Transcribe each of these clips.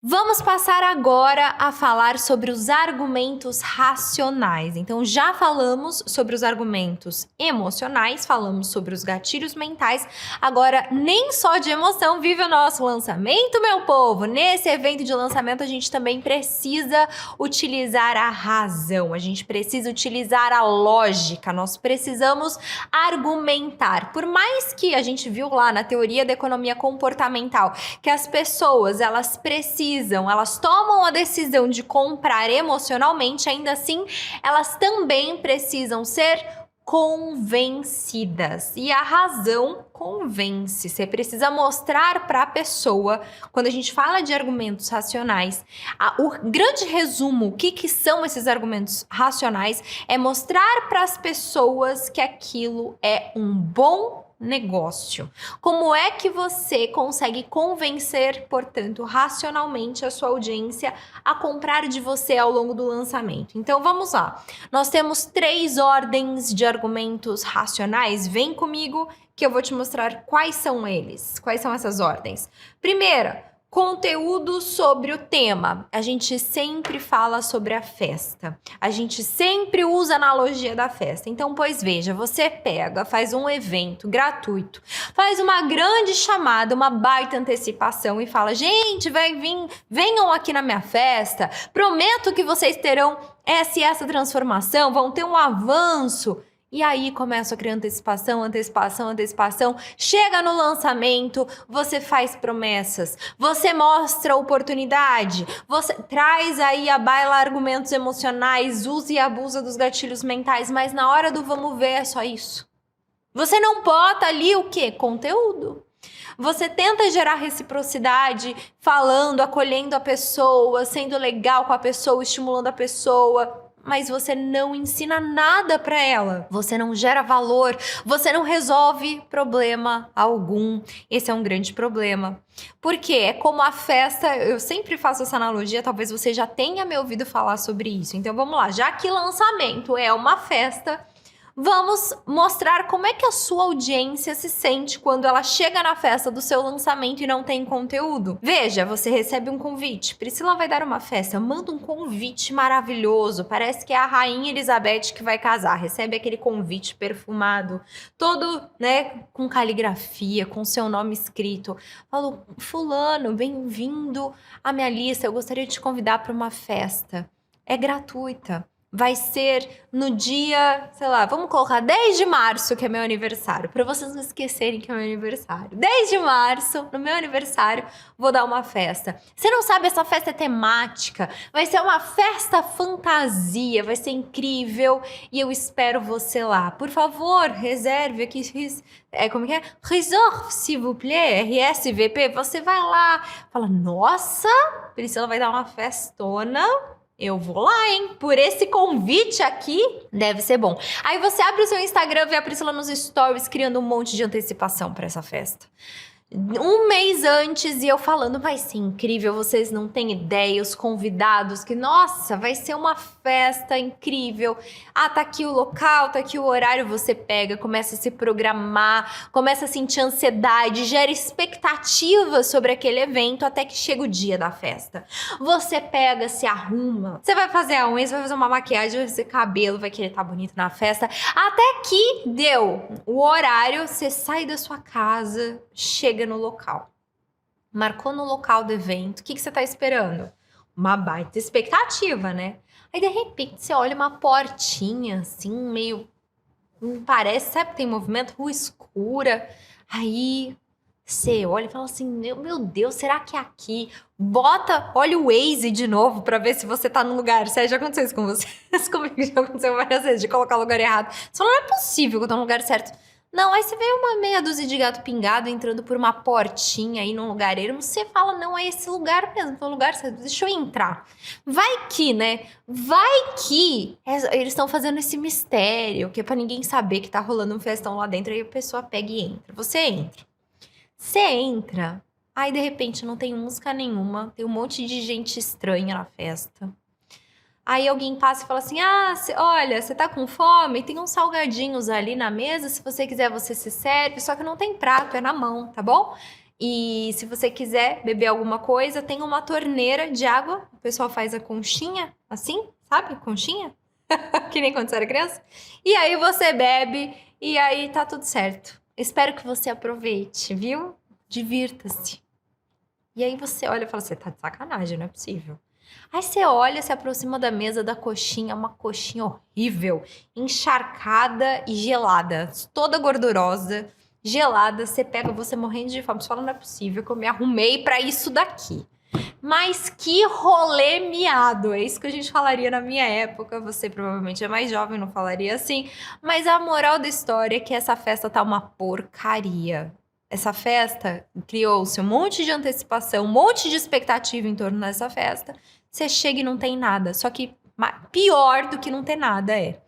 Vamos passar agora a falar sobre os argumentos racionais. Então, já falamos sobre os argumentos emocionais, falamos sobre os gatilhos mentais. Agora, nem só de emoção vive o nosso lançamento, meu povo. Nesse evento de lançamento, a gente também precisa utilizar a razão, a gente precisa utilizar a lógica, nós precisamos argumentar. Por mais que a gente viu lá na teoria da economia comportamental que as pessoas, elas tomam a decisão de comprar emocionalmente, ainda assim, elas também precisam ser convencidas. E a razão convence. Você precisa mostrar para a pessoa, quando a gente fala de argumentos racionais, o grande resumo, o que são esses argumentos racionais, é mostrar para as pessoas que aquilo é um bom negócio. Como é que você consegue convencer, portanto, racionalmente a sua audiência a comprar de você ao longo do lançamento? Então vamos lá. Nós temos 3 ordens de argumentos racionais. Vem comigo que eu vou te mostrar quais são eles. Quais são essas ordens? Primeira, conteúdo sobre o tema. A gente sempre fala sobre a festa. A gente sempre usa a analogia da festa. Então, pois veja, você pega, faz um evento gratuito, faz uma grande chamada, uma baita antecipação e fala: gente, venham aqui na minha festa, prometo que vocês terão essa e essa transformação, vão ter um avanço. E aí começa a criar antecipação, chega no lançamento, você faz promessas, você mostra oportunidade, você traz aí à baila argumentos emocionais, usa e abusa dos gatilhos mentais, mas na hora do vamos ver é só isso. Você não bota ali o quê? Conteúdo. Você tenta gerar reciprocidade, falando, acolhendo a pessoa, sendo legal com a pessoa, estimulando a pessoa, mas você não ensina nada para ela. Você não gera valor, você não resolve problema algum. Esse é um grande problema. Porque é como a festa, eu sempre faço essa analogia, talvez você já tenha me ouvido falar sobre isso. Então vamos lá, já que lançamento é uma festa, vamos mostrar como é que a sua audiência se sente quando ela chega na festa do seu lançamento e não tem conteúdo. Veja, você recebe um convite. Priscila vai dar uma festa, manda um convite maravilhoso. Parece que é a rainha Elizabeth que vai casar. Recebe aquele convite perfumado, todo, né, com caligrafia, com seu nome escrito. Falo: fulano, bem-vindo à minha lista. Eu gostaria de te convidar para uma festa. É gratuita. Vai ser no dia, sei lá, vamos colocar 10 de março, que é meu aniversário, para vocês não esquecerem que é meu aniversário. 10 de março, no meu aniversário, vou dar uma festa. Você não sabe, essa festa é temática, vai ser uma festa fantasia, vai ser incrível e eu espero você lá. Por favor, reserve aqui, como que é? Réserve, s'il vous plaît, RSVP, você vai lá, fala: nossa, Priscila vai dar uma festona. Eu vou lá, hein? Por esse convite aqui, deve ser bom. Aí você abre o seu Instagram, vê a Priscila nos stories criando um monte de antecipação para essa festa. Um mês antes e eu falando: vai ser incrível, vocês não têm ideia, os convidados, que nossa, vai ser uma festa incrível. Ah, tá aqui o local, tá aqui o horário, você pega, começa a se programar, começa a sentir ansiedade, gera expectativas sobre aquele evento até que chega o dia da festa. Você pega, se arruma, você vai fazer a unha, você vai fazer uma maquiagem, vai fazer cabelo, vai querer estar bonito na festa, até que deu o horário, você sai da sua casa, chega no local. Marcou no local do evento. O que você tá esperando? Uma baita expectativa, né? Aí, de repente, você olha uma portinha, assim, meio... parece, sabe, tem movimento, rua escura. Aí, você olha e fala assim: meu Deus, será que é aqui? Olha o Waze de novo pra ver se você tá no lugar certo. Já aconteceu isso com você? Comigo já aconteceu várias vezes, de colocar o lugar errado. Você fala: não é possível que eu tô no lugar certo. Não, aí você vê uma meia dúzia de gato pingado entrando por uma portinha aí num lugar ermo, você fala: não, é esse lugar mesmo, é o lugar certo, deixa eu entrar. Vai que, né? Vai que eles estão fazendo esse mistério, que é pra ninguém saber que tá rolando um festão lá dentro, aí a pessoa pega e entra. Você entra, aí de repente não tem música nenhuma, tem um monte de gente estranha na festa. Aí alguém passa e fala assim: ah, olha, você tá com fome? Tem uns salgadinhos ali na mesa, se você quiser você se serve, só que não tem prato, é na mão, tá bom? E se você quiser beber alguma coisa, tem uma torneira de água. O pessoal faz a conchinha, assim, sabe? Conchinha. Que nem quando você era criança. E aí você bebe e aí tá tudo certo. Espero que você aproveite, viu? Divirta-se. E aí você olha e fala, você tá de sacanagem, não é possível. Aí você olha, se aproxima da mesa da coxinha, uma coxinha horrível, encharcada e gelada, toda gordurosa, gelada. Você pega, você morrendo de fome, você fala, não é possível que eu me arrumei pra isso daqui. Mas que rolê miado, é isso que a gente falaria na minha época. Você provavelmente é mais jovem, não falaria assim. Mas a moral da história é que essa festa tá uma porcaria. Essa festa criou-se um monte de antecipação, um monte de expectativa em torno dessa festa. Você chega e não tem nada. Só que pior do que não ter nada é: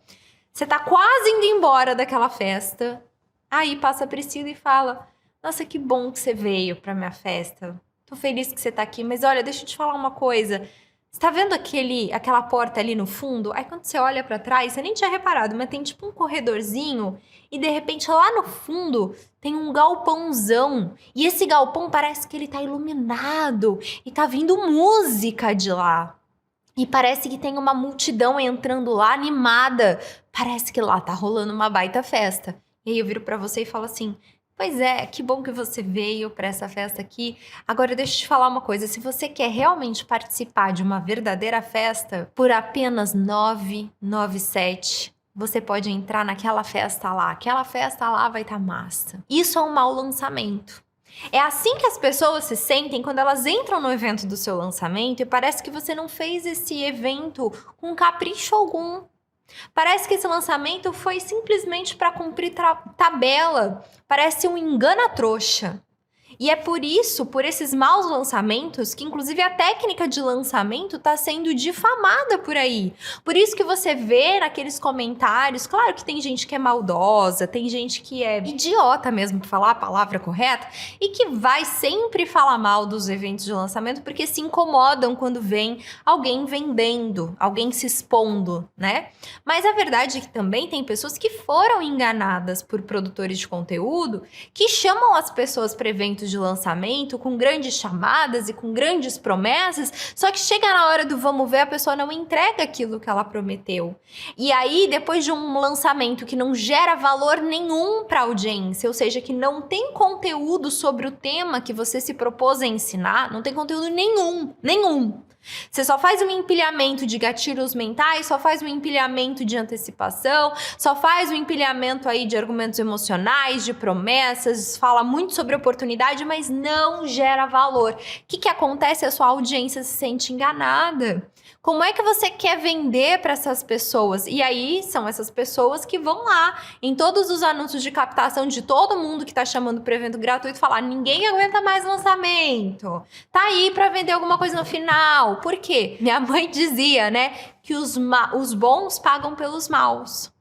você tá quase indo embora daquela festa. Aí passa a Priscila e fala: nossa, que bom que você veio pra minha festa. Tô feliz que você tá aqui, mas olha, deixa eu te falar uma coisa. Você tá vendo aquela porta ali no fundo? Aí quando você olha pra trás, você nem tinha reparado, mas tem tipo um corredorzinho e de repente lá no fundo tem um galpãozão. E esse galpão parece que ele tá iluminado e tá vindo música de lá. E parece que tem uma multidão entrando lá animada. Parece que lá tá rolando uma baita festa. E aí eu viro pra você e falo assim: pois é, que bom que você veio para essa festa aqui. Agora deixa eu te falar uma coisa, se você quer realmente participar de uma verdadeira festa, por apenas 997, você pode entrar naquela festa lá. Aquela festa lá vai estar massa. Isso é um mau lançamento. É assim que as pessoas se sentem quando elas entram no evento do seu lançamento e parece que você não fez esse evento com capricho algum. Parece que esse lançamento foi simplesmente para cumprir tabela. Parece um engana-trouxa. E é por isso, por esses maus lançamentos, que inclusive a técnica de lançamento está sendo difamada por aí. Por isso que você vê naqueles comentários, claro que tem gente que é maldosa, tem gente que é idiota mesmo, para falar a palavra correta, e que vai sempre falar mal dos eventos de lançamento porque se incomodam quando vem alguém vendendo, alguém se expondo, né? Mas a verdade é que também tem pessoas que foram enganadas por produtores de conteúdo que chamam as pessoas para eventos de lançamento com grandes chamadas e com grandes promessas, só que chega na hora do vamos ver, a pessoa não entrega aquilo que ela prometeu. E aí, depois de um lançamento que não gera valor nenhum para a audiência, ou seja, que não tem conteúdo sobre o tema que você se propôs a ensinar, não tem conteúdo nenhum. Você só faz um empilhamento de gatilhos mentais, só faz um empilhamento de antecipação, só faz um empilhamento aí de argumentos emocionais, de promessas, fala muito sobre oportunidade, mas não gera valor. O que acontece? A sua audiência se sente enganada. Como é que você quer vender para essas pessoas? E aí são essas pessoas que vão lá em todos os anúncios de captação de todo mundo que está chamando para evento gratuito falar: ninguém aguenta mais lançamento. Tá aí para vender alguma coisa no final. Por quê? Minha mãe dizia, né, que os bons pagam pelos maus.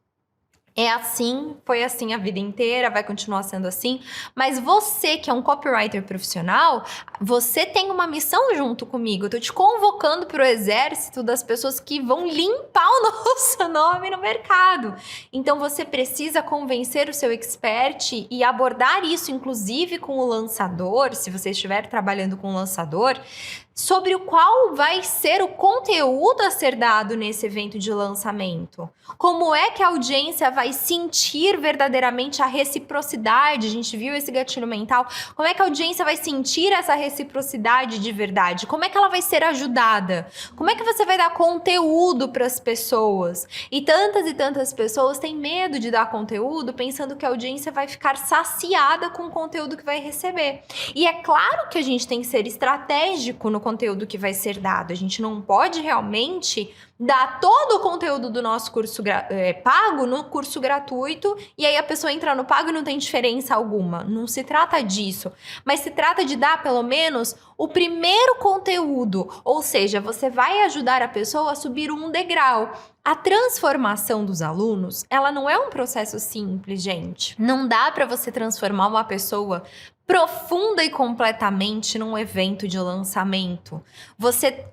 É assim, foi assim a vida inteira, vai continuar sendo assim. Mas você, que é um copywriter profissional, você tem uma missão junto comigo. Eu tô te convocando para o exército das pessoas que vão limpar o nosso nome no mercado. Então você precisa convencer o seu expert e abordar isso, inclusive com o lançador, se você estiver trabalhando com o lançador, sobre o qual vai ser o conteúdo a ser dado nesse evento de lançamento. Como é que a audiência vai sentir verdadeiramente a reciprocidade? A gente viu esse gatilho mental. Como é que a audiência vai sentir essa reciprocidade de verdade? Como é que ela vai ser ajudada? Como é que você vai dar conteúdo para as pessoas? E tantas pessoas têm medo de dar conteúdo, pensando que a audiência vai ficar saciada com o conteúdo que vai receber. E é claro que a gente tem que ser estratégico no conteúdo que vai ser dado. A gente não pode realmente dar todo o conteúdo do nosso curso pago no curso gratuito e aí a pessoa entra no pago e não tem diferença alguma. Não se trata disso, mas se trata de dar pelo menos o primeiro conteúdo, ou seja, você vai ajudar a pessoa a subir um degrau. A transformação dos alunos, ela não é um processo simples, gente. Não dá para você transformar uma pessoa profunda e completamente num evento de lançamento. Você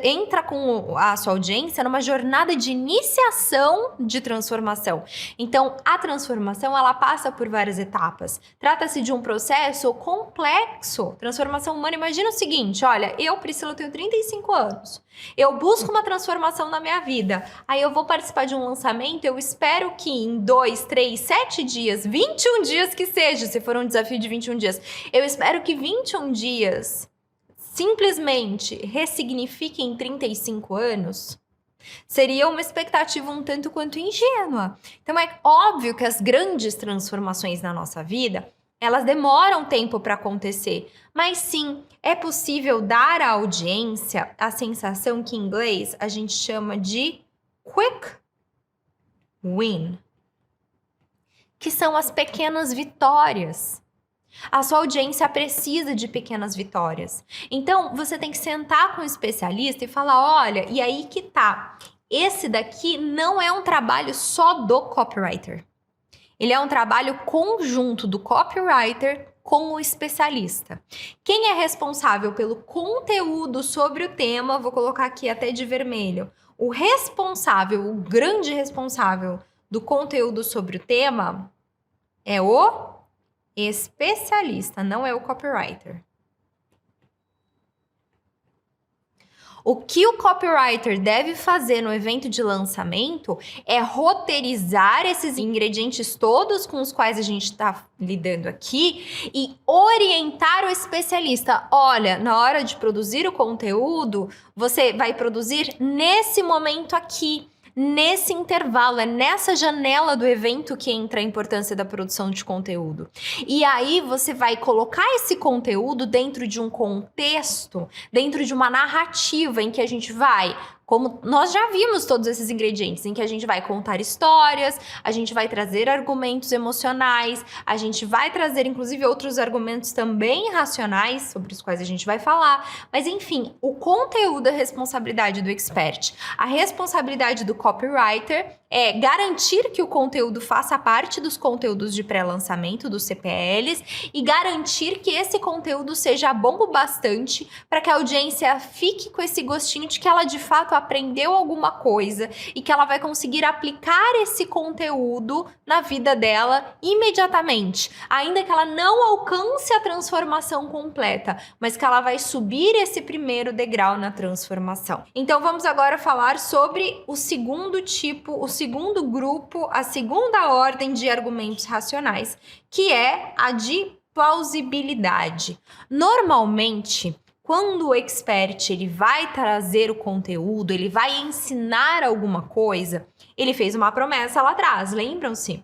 entra com a sua audiência numa jornada de iniciação de transformação. Então, a transformação, ela passa por várias etapas. Trata-se de um processo complexo. Transformação humana, imagina o seguinte, olha, eu, Priscila, tenho 35 anos. Eu busco uma transformação na minha vida. Aí eu vou participar de um lançamento, eu espero que em 2, 3, 7 dias, 21 dias que seja, se for um desafio de 21 dias, eu espero que 21 dias simplesmente ressignifiquem 35 anos. Seria uma expectativa um tanto quanto ingênua. Então é óbvio que as grandes transformações na nossa vida, elas demoram tempo para acontecer, mas sim, é possível dar à audiência a sensação que em inglês a gente chama de quick win, que são as pequenas vitórias. A sua audiência precisa de pequenas vitórias. Então, você tem que sentar com o especialista e falar, olha, e aí que tá, esse daqui não é um trabalho só do copywriter. Ele é um trabalho conjunto do copywriter com o especialista. Quem é responsável pelo conteúdo sobre o tema, vou colocar aqui até de vermelho, o grande responsável do conteúdo sobre o tema é o especialista, não é o copywriter. O que o copywriter deve fazer no evento de lançamento é roteirizar esses ingredientes todos com os quais a gente está lidando aqui e orientar o especialista. Olha, na hora de produzir o conteúdo, você vai produzir nesse momento aqui. Nesse intervalo, é nessa janela do evento que entra a importância da produção de conteúdo. E aí você vai colocar esse conteúdo dentro de um contexto, dentro de uma narrativa em que a gente vai, como nós já vimos todos esses ingredientes, em que a gente vai contar histórias, a gente vai trazer argumentos emocionais, a gente vai trazer inclusive outros argumentos também racionais, sobre os quais a gente vai falar. Mas enfim, o conteúdo é responsabilidade do expert. A responsabilidade do copywriter é garantir que o conteúdo faça parte dos conteúdos de pré-lançamento, dos CPLs, e garantir que esse conteúdo seja bom o bastante para que a audiência fique com esse gostinho de que ela de fato aprendeu alguma coisa e que ela vai conseguir aplicar esse conteúdo na vida dela imediatamente, ainda que ela não alcance a transformação completa, mas que ela vai subir esse primeiro degrau na transformação. Então vamos agora falar sobre o segundo tipo, o segundo grupo, a segunda ordem de argumentos racionais, que é a de plausibilidade. Normalmente, quando o expert ele vai trazer o conteúdo, ele vai ensinar alguma coisa, ele fez uma promessa lá atrás, lembram-se?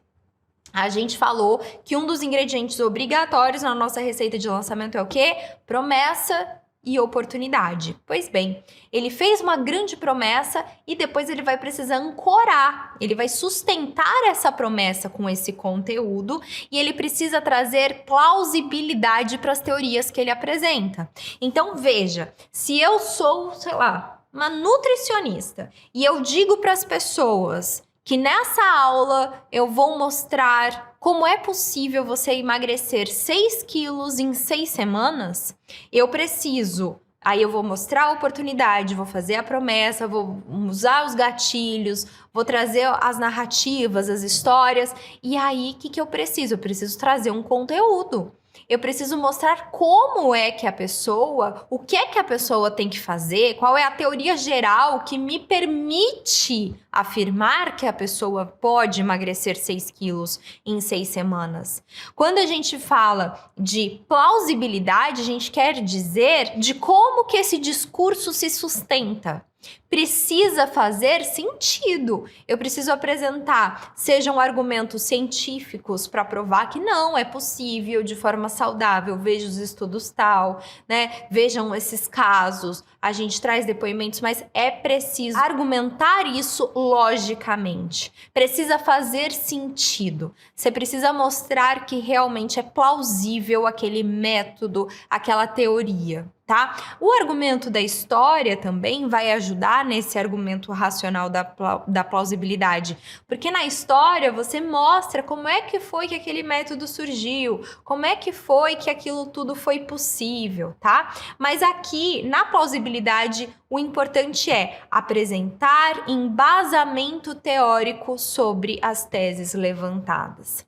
A gente falou que um dos ingredientes obrigatórios na nossa receita de lançamento é o quê? Promessa e oportunidade. Pois bem, ele fez uma grande promessa e depois ele vai precisar ancorar, ele vai sustentar essa promessa com esse conteúdo e ele precisa trazer plausibilidade para as teorias que ele apresenta. Então veja, se eu sou, sei lá, uma nutricionista e eu digo para as pessoas que nessa aula eu vou mostrar como é possível você emagrecer 6 quilos em 6 semanas, eu preciso. Aí eu vou mostrar a oportunidade, vou fazer a promessa, vou usar os gatilhos, vou trazer as narrativas, as histórias. E aí, o que eu preciso? Eu preciso trazer um conteúdo. Eu preciso mostrar como é que a pessoa, o que é que a pessoa tem que fazer, qual é a teoria geral que me permite afirmar que a pessoa pode emagrecer 6 quilos em 6 semanas. Quando a gente fala de plausibilidade, a gente quer dizer de como que esse discurso se sustenta. Precisa fazer sentido. Eu preciso apresentar, sejam argumentos científicos para provar que não, é possível de forma saudável. Veja os estudos tal, né? Vejam esses casos. A gente traz depoimentos, mas é preciso argumentar isso logicamente. Precisa fazer sentido. Você precisa mostrar que realmente é plausível aquele método, aquela teoria. tá? O argumento da história também vai ajudar nesse argumento racional da plausibilidade, porque na história você mostra como é que foi que aquele método surgiu, como é que foi que aquilo tudo foi possível, tá? Mas aqui, na plausibilidade, o importante é apresentar embasamento teórico sobre as teses levantadas.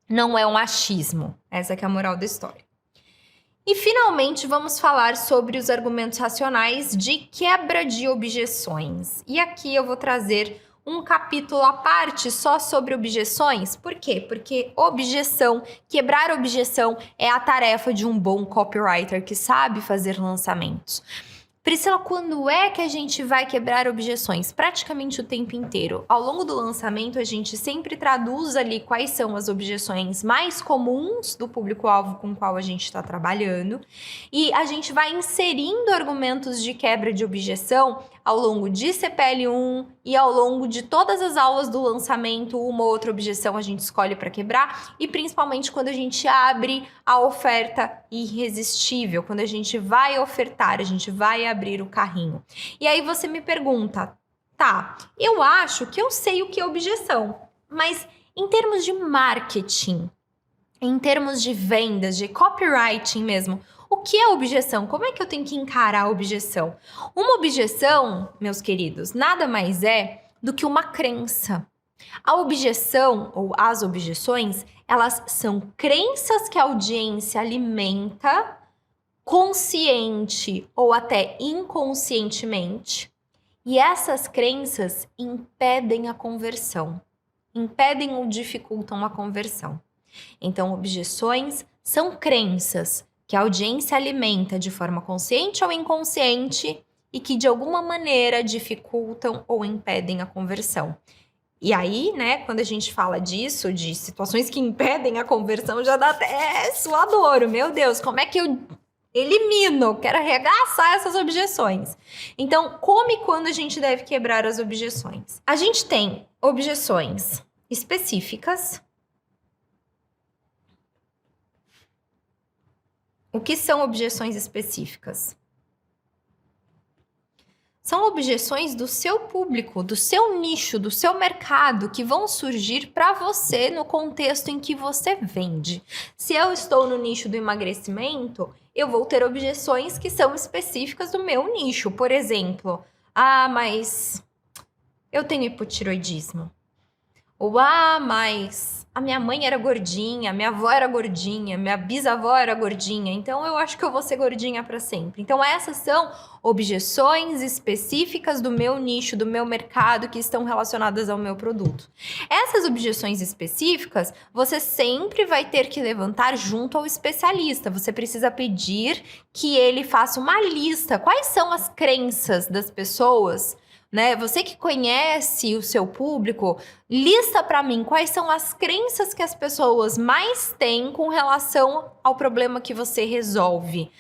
Não é um achismo, essa que é a moral da história. E, finalmente, vamos falar sobre os argumentos racionais de quebra de objeções. E aqui eu vou trazer um capítulo à parte só sobre objeções. Por quê? Porque objeção, quebrar objeção é a tarefa de um bom copywriter que sabe fazer lançamentos. Priscila, quando é que a gente vai quebrar objeções? Praticamente o tempo inteiro. Ao longo do lançamento, a gente sempre traduz ali quais são as objeções mais comuns do público-alvo com o qual a gente está trabalhando e a gente vai inserindo argumentos de quebra de objeção ao longo de CPL1 e ao longo de todas as aulas do lançamento, uma ou outra objeção a gente escolhe para quebrar e principalmente quando a gente abre a oferta irresistível, quando a gente vai ofertar, a gente vai abrir o carrinho. E aí você me pergunta, tá, eu acho que eu sei o que é objeção, mas em termos de marketing, em termos de vendas, de copywriting mesmo, o que é objeção? Como é que eu tenho que encarar a objeção? Uma objeção, meus queridos, nada mais é do que uma crença. A objeção, ou as objeções, elas são crenças que a audiência alimenta consciente ou até inconscientemente. E essas crenças impedem a conversão, impedem ou dificultam a conversão. Então, objeções são crenças que a audiência alimenta de forma consciente ou inconsciente e que de alguma maneira dificultam ou impedem a conversão. E aí, né, quando a gente fala disso, de situações que impedem a conversão, já dá até suadouro. Meu Deus, como é que eu elimino? Quero arregaçar essas objeções. Então, como e quando a gente deve quebrar as objeções? A gente tem objeções específicas. O que são objeções específicas? São objeções do seu público, do seu nicho, do seu mercado, que vão surgir para você no contexto em que você vende. Se eu estou no nicho do emagrecimento, eu vou ter objeções que são específicas do meu nicho. Por exemplo, mas eu tenho hipotiroidismo. Ou, mas a minha mãe era gordinha, minha avó era gordinha, minha bisavó era gordinha, então eu acho que eu vou ser gordinha para sempre. Então essas são objeções específicas do meu nicho, do meu mercado, que estão relacionadas ao meu produto. Essas objeções específicas, você sempre vai ter que levantar junto ao especialista. Você precisa pedir que ele faça uma lista. Quais são as crenças das pessoas? Né? Você que conhece o seu público, lista para mim quais são as crenças que as pessoas mais têm com relação ao problema que você resolve.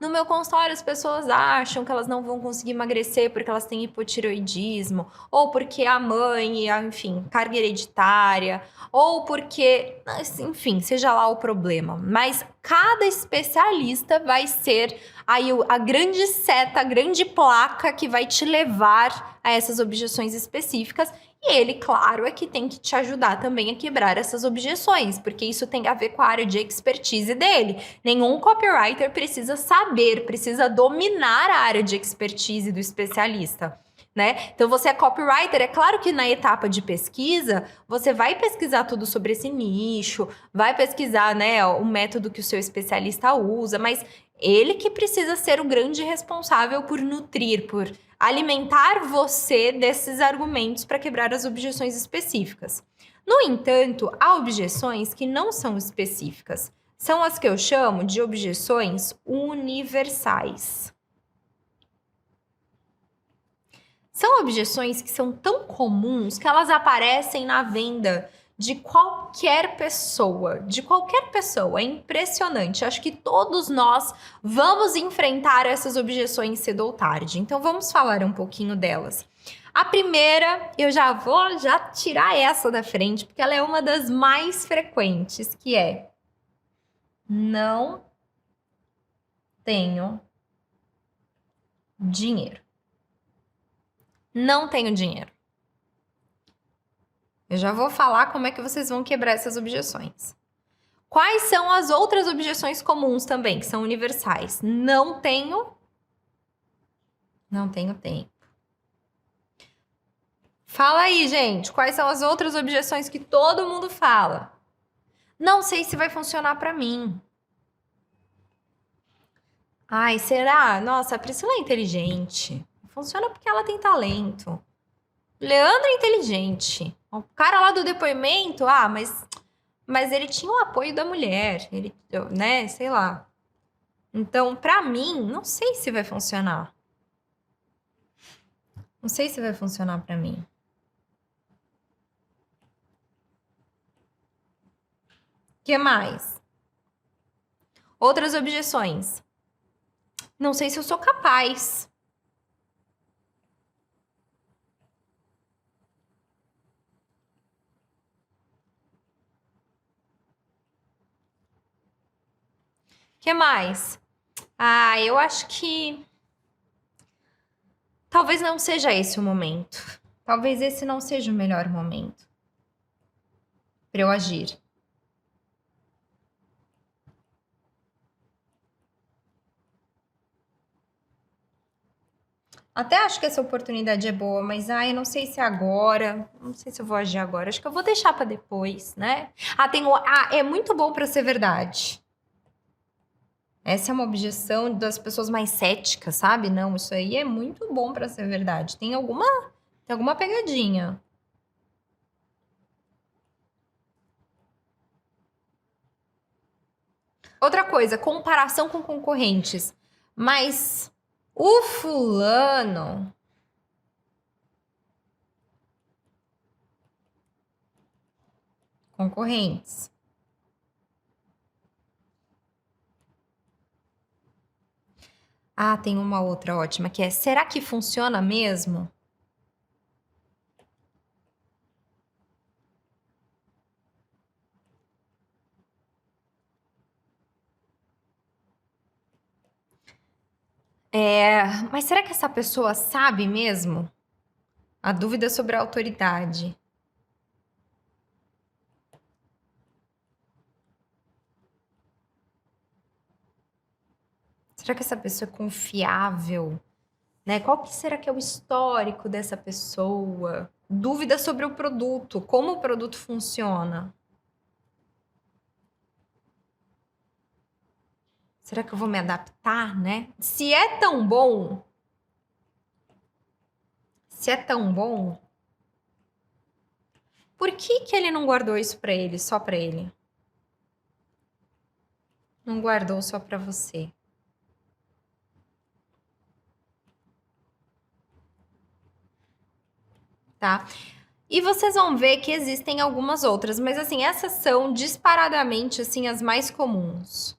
No meu consultório as pessoas acham que elas não vão conseguir emagrecer porque elas têm hipotireoidismo, ou porque a mãe, enfim, carga hereditária, ou porque, enfim, seja lá o problema. Mas cada especialista vai ser aí a grande seta, a grande placa que vai te levar a essas objeções específicas. E ele, claro, é que tem que te ajudar também a quebrar essas objeções, porque isso tem a ver com a área de expertise dele. Nenhum copywriter precisa saber, precisa dominar a área de expertise do especialista. Né? Então, você é copywriter, é claro que na etapa de pesquisa, você vai pesquisar tudo sobre esse nicho, vai pesquisar, né, o método que o seu especialista usa, mas ele que precisa ser o grande responsável por nutrir, por alimentar você desses argumentos para quebrar as objeções específicas. No entanto, há objeções que não são específicas. São as que eu chamo de objeções universais. São objeções que são tão comuns que elas aparecem na venda de qualquer pessoa, É impressionante. Acho que todos nós vamos enfrentar essas objeções cedo ou tarde. Então, vamos falar um pouquinho delas. A primeira, eu já vou tirar essa da frente, porque ela é uma das mais frequentes, que é: não tenho dinheiro. Não tenho dinheiro. Eu já vou falar como é que vocês vão quebrar essas objeções. Quais são as outras objeções comuns também, que são universais? Não tenho tempo. Fala aí, gente, quais são as outras objeções que todo mundo fala? Não sei se vai funcionar para mim. Ai, será? Nossa, a Priscila é inteligente. Funciona porque ela tem talento. Leandro é inteligente. O cara lá do depoimento, mas ele tinha o apoio da mulher, ele, né, sei lá. Então, pra mim, não sei se vai funcionar. Não sei se vai funcionar pra mim. O que mais? Outras objeções. Não sei se eu sou capaz. O que mais? Eu acho que talvez não seja esse o momento. Talvez esse não seja o melhor momento para eu agir. Até acho que essa oportunidade é boa, mas eu não sei se é agora, não sei se eu vou agir agora. Acho que eu vou deixar para depois, né? É muito bom para ser verdade. Essa é uma objeção das pessoas mais céticas, sabe? Não, isso aí é muito bom para ser verdade. Tem alguma pegadinha. Outra coisa, comparação com concorrentes. Mas o fulano... Concorrentes. Tem uma outra ótima, que é, será que funciona mesmo? Mas será que essa pessoa sabe mesmo? A dúvida sobre a autoridade. Será que essa pessoa é confiável? Né? Qual que será que é o histórico dessa pessoa? Dúvida sobre o produto, como o produto funciona. Será que eu vou me adaptar, né? Se é tão bom, por que que ele não guardou isso para ele, só para ele? Não guardou só para você. Tá? E vocês vão ver que existem algumas outras, mas assim, essas são disparadamente assim as mais comuns.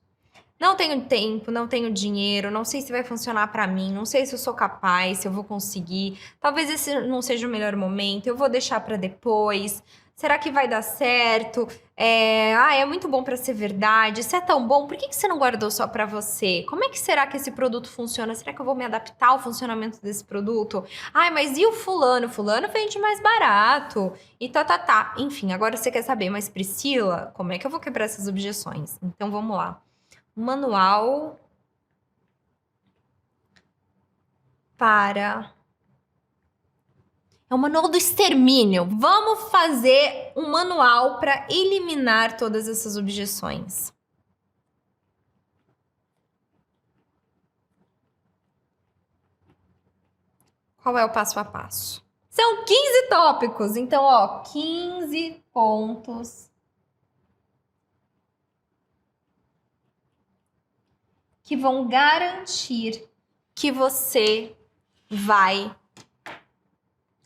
Não tenho tempo, não tenho dinheiro, não sei se vai funcionar para mim, não sei se eu sou capaz, se eu vou conseguir. Talvez esse não seja o melhor momento, eu vou deixar para depois. Será que vai dar certo? É muito bom para ser verdade. Se é tão bom, por que você não guardou só para você? Como é que será que esse produto funciona? Será que eu vou me adaptar ao funcionamento desse produto? Mas e o fulano? Fulano vende mais barato. E tá. Enfim, agora você quer saber, mas Priscila, como é que eu vou quebrar essas objeções? Então vamos lá. Manual para... É o manual do extermínio. Vamos fazer um manual para eliminar todas essas objeções. Qual é o passo a passo? São 15 tópicos. Então, 15 pontos que vão garantir que você vai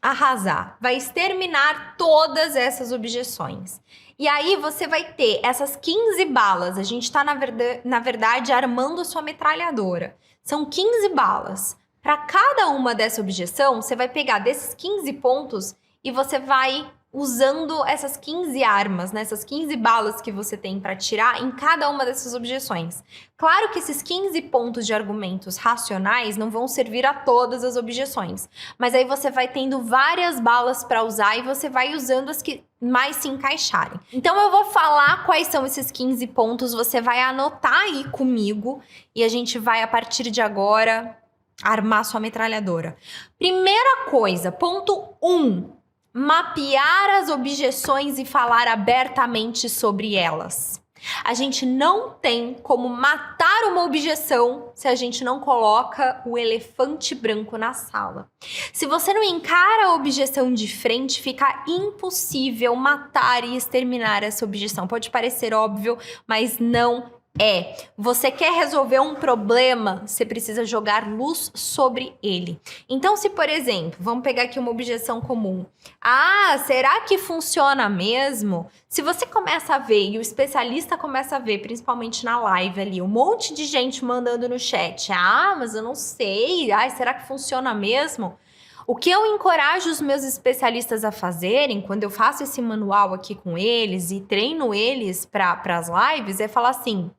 arrasar, vai exterminar todas essas objeções. E aí você vai ter essas 15 balas. A gente tá, na verdade, armando a sua metralhadora. São 15 balas. Para cada uma dessa objeção, você vai pegar desses 15 pontos e você vai usando essas 15 armas, né? Essas 15 balas que você tem para tirar em cada uma dessas objeções. Claro que esses 15 pontos de argumentos racionais não vão servir a todas as objeções, mas aí você vai tendo várias balas para usar e você vai usando as que mais se encaixarem. Então eu vou falar quais são esses 15 pontos, você vai anotar aí comigo e a gente vai, a partir de agora, armar sua metralhadora. Primeira coisa, ponto 1. Mapear as objeções e falar abertamente sobre elas. A gente não tem como matar uma objeção se a gente não coloca o elefante branco na sala. Se você não encara a objeção de frente, fica impossível matar e exterminar essa objeção. Pode parecer óbvio, mas não é. Você quer resolver um problema, você precisa jogar luz sobre ele. Então, se, por exemplo, vamos pegar aqui uma objeção comum. Ah, será que funciona mesmo? Se você começa a ver e o especialista começa a ver, principalmente na live ali, um monte de gente mandando no chat. Ah, mas eu não sei. Ai, será que funciona mesmo? O que eu encorajo os meus especialistas a fazerem, quando eu faço esse manual aqui com eles e treino eles para as lives, é falar assim: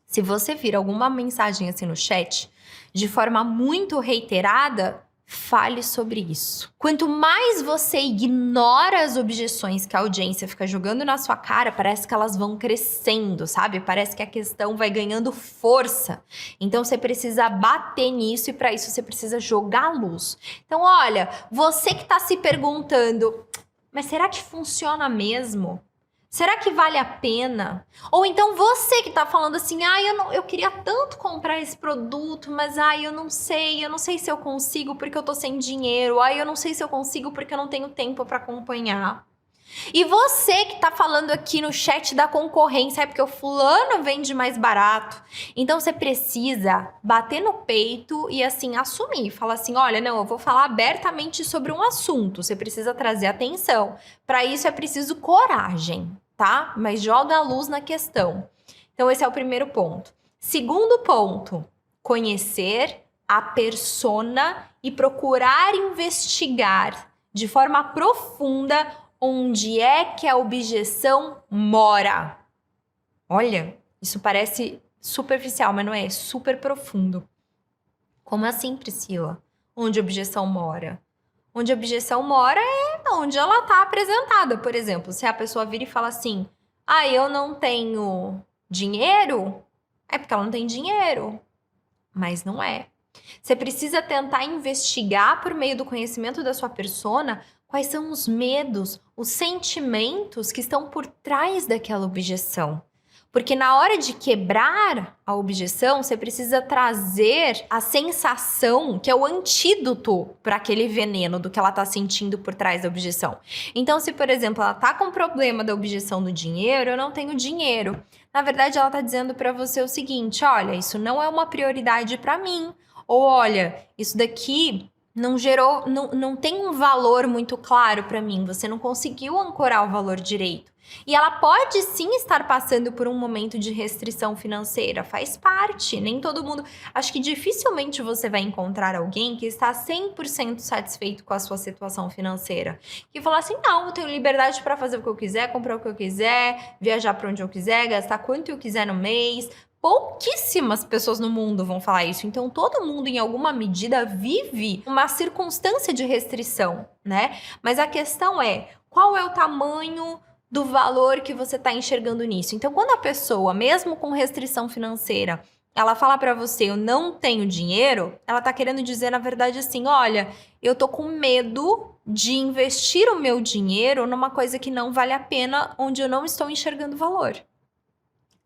se você vir alguma mensagem assim no chat, de forma muito reiterada, fale sobre isso. Quanto mais você ignora as objeções que a audiência fica jogando na sua cara, parece que elas vão crescendo, sabe? Parece que a questão vai ganhando força. Então você precisa bater nisso e para isso você precisa jogar luz. Então olha, você que está se perguntando, mas será que funciona mesmo? Será que vale a pena? Ou então você que tá falando assim, eu queria tanto comprar esse produto, mas eu não sei se eu consigo porque eu tô sem dinheiro, eu não sei se eu consigo porque eu não tenho tempo para acompanhar. E você que tá falando aqui no chat da concorrência, é porque o fulano vende mais barato. Então você precisa bater no peito e assim assumir, falar assim, olha, não, eu vou falar abertamente sobre um assunto, você precisa trazer atenção. Para isso é preciso coragem, tá? Mas joga a luz na questão. Então esse é o primeiro ponto. Segundo ponto, conhecer a persona e procurar investigar de forma profunda onde é que a objeção mora. Olha, isso parece superficial, mas não é, é super profundo. Como assim, Priscila? Onde a objeção mora? Onde a objeção mora é onde ela está apresentada. Por exemplo, se a pessoa vira e fala assim, eu não tenho dinheiro, é porque ela não tem dinheiro. Mas não é. Você precisa tentar investigar por meio do conhecimento da sua persona quais são os medos, os sentimentos que estão por trás daquela objeção. Porque na hora de quebrar a objeção, você precisa trazer a sensação que é o antídoto para aquele veneno do que ela está sentindo por trás da objeção. Então, se, por exemplo, ela está com o problema da objeção do dinheiro, eu não tenho dinheiro. Na verdade, ela está dizendo para você o seguinte, olha, isso não é uma prioridade para mim. Ou, olha, isso daqui não tem um valor muito claro para mim, você não conseguiu ancorar o valor direito. E ela pode sim estar passando por um momento de restrição financeira, faz parte, nem todo mundo... Acho que dificilmente você vai encontrar alguém que está 100% satisfeito com a sua situação financeira. Que fala assim, não, eu tenho liberdade para fazer o que eu quiser, comprar o que eu quiser, viajar para onde eu quiser, gastar quanto eu quiser no mês. Pouquíssimas pessoas no mundo vão falar isso. Então, todo mundo, em alguma medida, vive uma circunstância de restrição, né? Mas a questão é, qual é o tamanho do valor que você está enxergando nisso? Então, quando a pessoa, mesmo com restrição financeira, ela fala para você, eu não tenho dinheiro, ela está querendo dizer, na verdade, assim, olha, eu tô com medo de investir o meu dinheiro numa coisa que não vale a pena, onde eu não estou enxergando valor.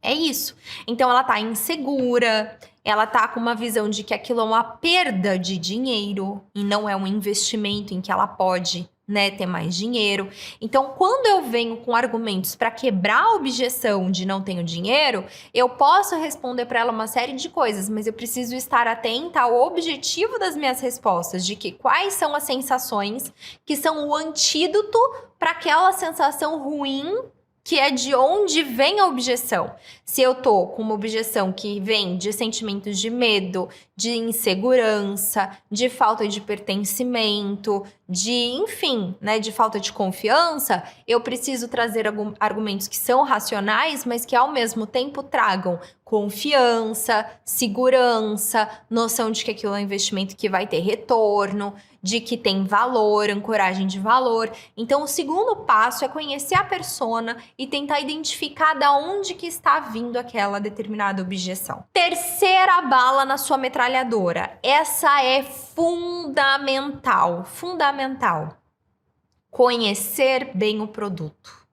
É isso. Então, ela tá insegura, ela tá com uma visão de que aquilo é uma perda de dinheiro e não é um investimento em que ela pode, né, ter mais dinheiro. Então, quando eu venho com argumentos para quebrar a objeção de não tenho dinheiro, eu posso responder para ela uma série de coisas, mas eu preciso estar atenta ao objetivo das minhas respostas, de que quais são as sensações que são o antídoto para aquela sensação ruim que é de onde vem a objeção. Se eu tô com uma objeção que vem de sentimentos de medo, de insegurança, de falta de pertencimento, enfim, né, de falta de confiança, eu preciso trazer argumentos que são racionais, mas que ao mesmo tempo tragam confiança, segurança, noção de que aquilo é um investimento que vai ter retorno, de que tem valor, ancoragem de valor. Então, o segundo passo é conhecer a persona e tentar identificar da onde que está vindo aquela determinada objeção. Terceira bala na sua metralhadora. Essa é fundamental, fundamental. Conhecer bem o produto.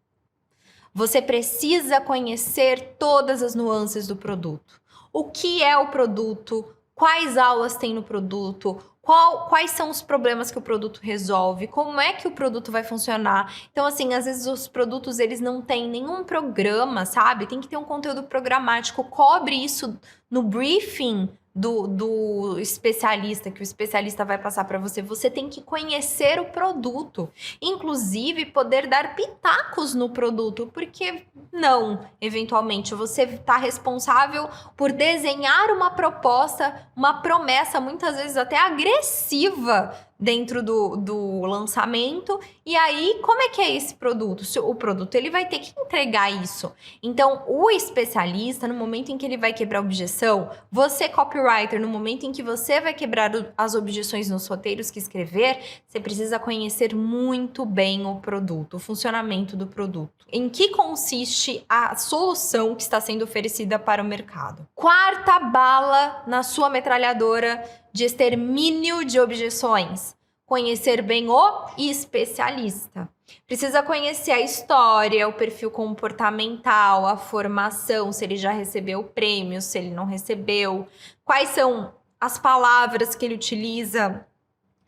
Você precisa conhecer todas as nuances do produto. O que é o produto? Quais aulas tem no produto? Quais são os problemas que o produto resolve? Como é que o produto vai funcionar? Então, assim, às vezes os produtos, eles não têm nenhum programa, sabe? Tem que ter um conteúdo programático. Cobre isso no briefing do especialista, que o especialista vai passar para você. Você tem que conhecer o produto. Inclusive, poder dar pitacos no produto. Porque não, eventualmente, você está responsável por desenhar uma proposta, uma promessa, muitas vezes até agressiva, dentro do lançamento. E aí, como é que é esse produto? O produto, ele vai ter que entregar isso. Então, o especialista, no momento em que ele vai quebrar a objeção, você, copywriter, no momento em que você vai quebrar as objeções nos roteiros que escrever, você precisa conhecer muito bem o produto, o funcionamento do produto. Em que consiste a solução que está sendo oferecida para o mercado. Quarta bala na sua metralhadora de extermínio de objeções. Conhecer bem o especialista. Precisa conhecer a história, o perfil comportamental, a formação, se ele já recebeu o prêmio, se ele não recebeu, quais são as palavras que ele utiliza,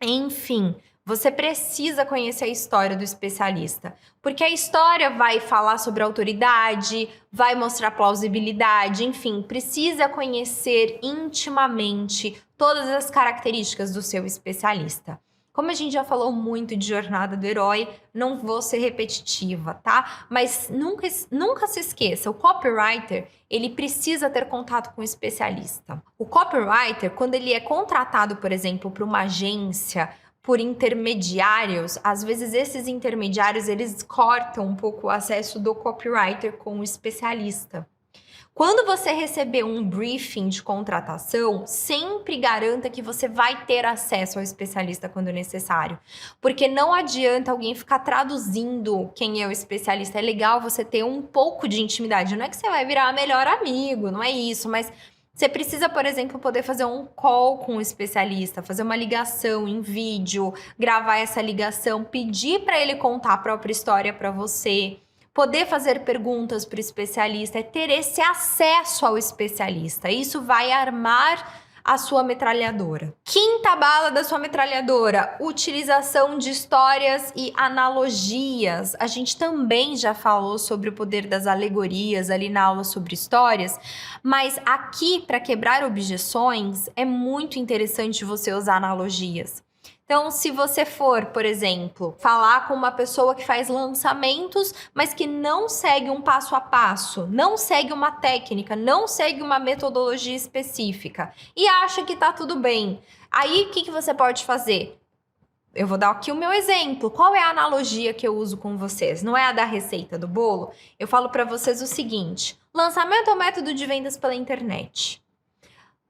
enfim. Você precisa conhecer a história do especialista, porque a história vai falar sobre autoridade, vai mostrar plausibilidade, enfim, precisa conhecer intimamente todas as características do seu especialista. Como a gente já falou muito de jornada do herói, não vou ser repetitiva, tá? Mas nunca se esqueça, o copywriter, ele precisa ter contato com o especialista. O copywriter, quando ele é contratado, por exemplo, por uma agência, por intermediários, às vezes esses intermediários, eles cortam um pouco o acesso do copywriter com o especialista. Quando você receber um briefing de contratação, sempre garanta que você vai ter acesso ao especialista quando necessário. Porque não adianta alguém ficar traduzindo quem é o especialista. É legal você ter um pouco de intimidade. Não é que você vai virar melhor amigo, não é isso, mas você precisa, por exemplo, poder fazer um call com o especialista, fazer uma ligação em vídeo, gravar essa ligação, pedir para ele contar a própria história para você, poder fazer perguntas para o especialista, é ter esse acesso ao especialista. Isso vai armar a sua metralhadora. Quinta bala da sua metralhadora, utilização de histórias e analogias. A gente também já falou sobre o poder das alegorias ali na aula sobre histórias, mas aqui, para quebrar objeções, é muito interessante você usar analogias. Então, se você for, por exemplo, falar com uma pessoa que faz lançamentos, mas que não segue um passo a passo, não segue uma técnica, não segue uma metodologia específica e acha que tá tudo bem, aí o que você pode fazer? Eu vou dar aqui o meu exemplo. Qual é a analogia que eu uso com vocês? Não é a da receita do bolo? Eu falo para vocês o seguinte: lançamento é um método de vendas pela internet.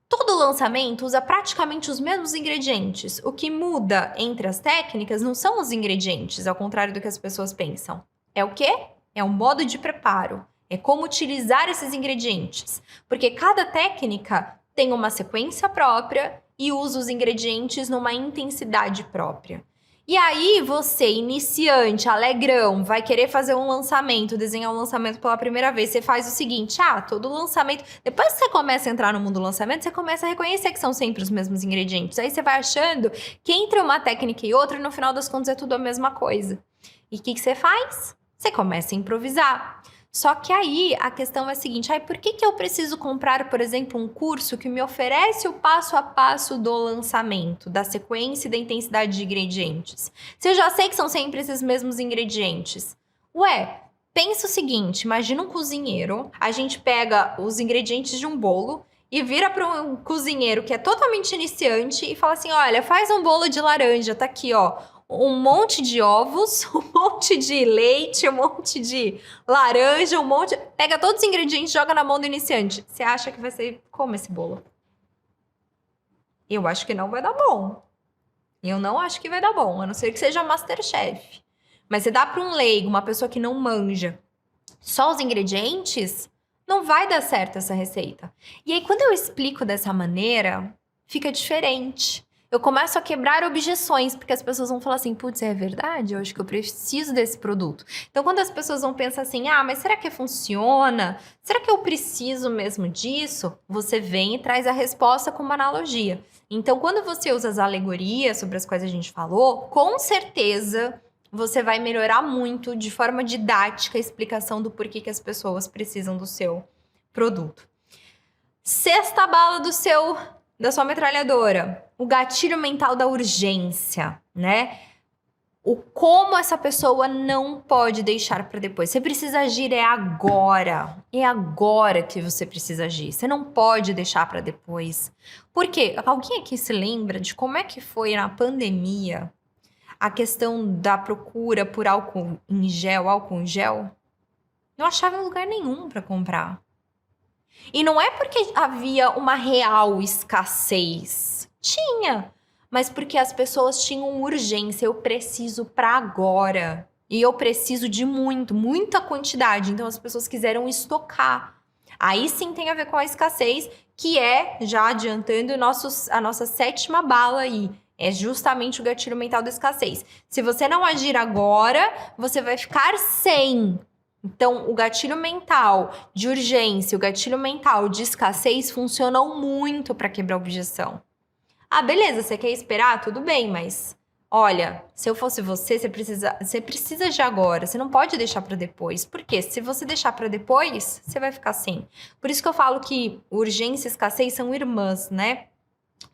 Todo lançamento usa praticamente os mesmos ingredientes. O que muda entre as técnicas não são os ingredientes, ao contrário do que as pessoas pensam. É o quê? É o modo de preparo. É como utilizar esses ingredientes. Porque cada técnica tem uma sequência própria e usa os ingredientes numa intensidade própria. E aí você, iniciante, alegrão, vai querer fazer um lançamento, desenhar um lançamento pela primeira vez, você faz o seguinte: todo lançamento... Depois que você começa a entrar no mundo do lançamento, você começa a reconhecer que são sempre os mesmos ingredientes. Aí você vai achando que entre uma técnica e outra, no final das contas, é tudo a mesma coisa. E o que você faz? Você começa a improvisar. Só que aí a questão é a seguinte: por que eu preciso comprar, por exemplo, um curso que me oferece o passo a passo do lançamento, da sequência e da intensidade de ingredientes? Se eu já sei que são sempre esses mesmos ingredientes. Pensa o seguinte: imagina um cozinheiro, a gente pega os ingredientes de um bolo e vira para um cozinheiro que é totalmente iniciante e fala assim: olha, faz um bolo de laranja, tá aqui, ó. um monte de ovos, um monte de leite, um monte de laranja, pega todos os ingredientes e joga na mão do iniciante. Você acha que vai ser como esse bolo? Eu acho que não vai dar bom. Eu não acho que vai dar bom, a não ser que seja MasterChef. Mas você dá para um leigo, uma pessoa que não manja, só os ingredientes, não vai dar certo essa receita. E aí, quando eu explico dessa maneira, fica diferente. Eu começo a quebrar objeções, porque as pessoas vão falar assim, putz, é verdade? Eu acho que eu preciso desse produto. Então, quando as pessoas vão pensar assim, mas será que funciona? Será que eu preciso mesmo disso? Você vem e traz a resposta com uma analogia. Então, quando você usa as alegorias sobre as quais a gente falou, com certeza você vai melhorar muito de forma didática a explicação do porquê que as pessoas precisam do seu produto. Sexta bala da sua metralhadora, o gatilho mental da urgência, né? Como essa pessoa não pode deixar para depois. Você precisa agir agora. É agora que você precisa agir. Você não pode deixar para depois. Por quê? Alguém aqui se lembra de como é que foi na pandemia a questão da procura por álcool em gel? Não achava lugar nenhum para comprar. E não é porque havia uma real escassez. Tinha. Mas porque as pessoas tinham urgência. Eu preciso para agora. E eu preciso de muita quantidade. Então as pessoas quiseram estocar. Aí sim tem a ver com a escassez, que é, já adiantando, a nossa sétima bala aí. É justamente o gatilho mental da escassez. Se você não agir agora, você vai ficar sem. Então, o gatilho mental de urgência, o gatilho mental de escassez funcionam muito para quebrar objeção. Beleza, você quer esperar? Tudo bem, mas olha, se eu fosse você precisa de agora. Você não pode deixar para depois. Por quê? Se você deixar para depois, você vai ficar sem. Por isso que eu falo que urgência e escassez são irmãs, né?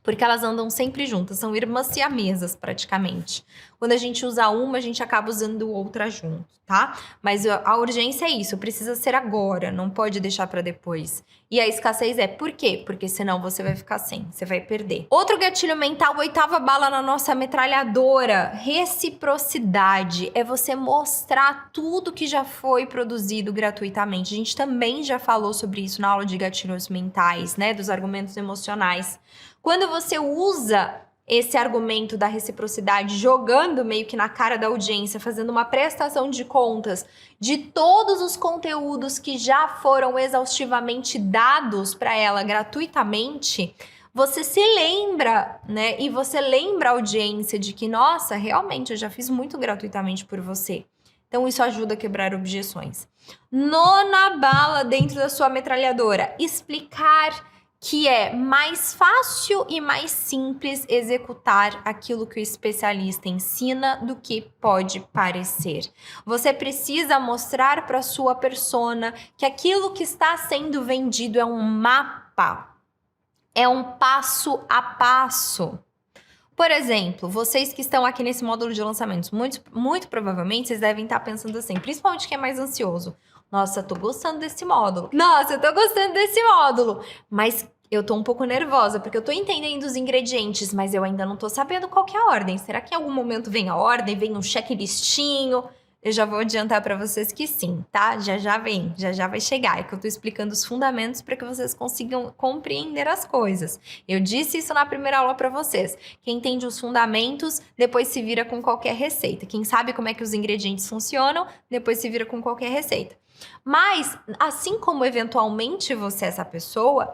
Porque elas andam sempre juntas, são irmãs siamesas praticamente. Quando a gente usa uma, a gente acaba usando outra junto, tá? Mas a urgência é isso, precisa ser agora, não pode deixar para depois. E a escassez é por quê? Porque senão você vai ficar sem, você vai perder. Outro gatilho mental, oitava bala na nossa metralhadora, reciprocidade. É você mostrar tudo que já foi produzido gratuitamente. A gente também já falou sobre isso na aula de gatilhos mentais, né? Dos argumentos emocionais. Quando você usa esse argumento da reciprocidade jogando meio que na cara da audiência, fazendo uma prestação de contas de todos os conteúdos que já foram exaustivamente dados para ela gratuitamente, você se lembra, né? E você lembra a audiência de que, nossa, realmente eu já fiz muito gratuitamente por você. Então isso ajuda a quebrar objeções. Nona bala dentro da sua metralhadora, explicar que é mais fácil e mais simples executar aquilo que o especialista ensina do que pode parecer. Você precisa mostrar para sua persona que aquilo que está sendo vendido é um mapa, é um passo a passo. Por exemplo, vocês que estão aqui nesse módulo de lançamentos, muito provavelmente vocês devem estar pensando assim, principalmente quem é mais ansioso. Nossa, eu tô gostando desse módulo. Nossa, eu tô gostando desse módulo. Mas eu tô um pouco nervosa, porque eu tô entendendo os ingredientes, mas eu ainda não tô sabendo qual que é a ordem. Será que em algum momento vem a ordem, vem um checklistinho? Eu já vou adiantar para vocês que sim, tá? Já vem, já vai chegar. É que eu tô explicando os fundamentos para que vocês consigam compreender as coisas. Eu disse isso na primeira aula para vocês. Quem entende os fundamentos, depois se vira com qualquer receita. Quem sabe como é que os ingredientes funcionam, depois se vira com qualquer receita. Mas, assim como eventualmente você é essa pessoa,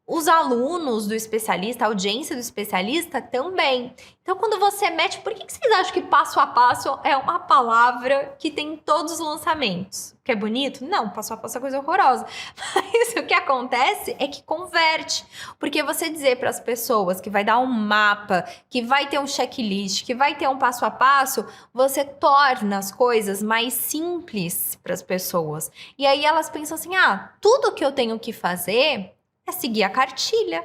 os alunos do especialista, a audiência do especialista também. Então, quando você mete... Por que vocês acham que passo a passo é uma palavra que tem em todos os lançamentos? Que é bonito? Não, passo a passo é coisa horrorosa. Mas o que acontece é que converte. Porque você dizer para as pessoas que vai dar um mapa, que vai ter um checklist, que vai ter um passo a passo, você torna as coisas mais simples para as pessoas. E aí elas pensam assim, tudo que eu tenho que fazer é seguir a cartilha,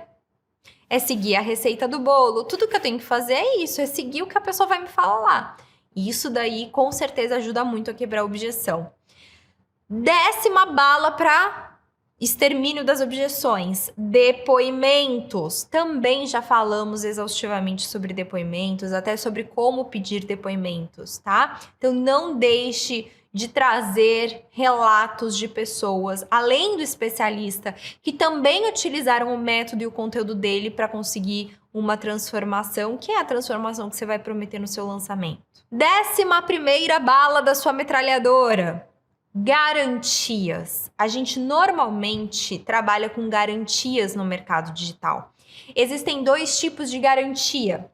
é seguir a receita do bolo. Tudo que eu tenho que fazer é isso, é seguir o que a pessoa vai me falar lá. E isso daí, com certeza, ajuda muito a quebrar a objeção. 10ª bala para Extermínio das objeções, depoimentos. Também já falamos exaustivamente sobre depoimentos, até sobre como pedir depoimentos, tá? Então não deixe de trazer relatos de pessoas, além do especialista, que também utilizaram o método e o conteúdo dele para conseguir uma transformação, que é a transformação que você vai prometer no seu lançamento. 11ª bala da sua metralhadora. Garantias. A gente normalmente trabalha com garantias no mercado digital. Existem 2 tipos de garantia: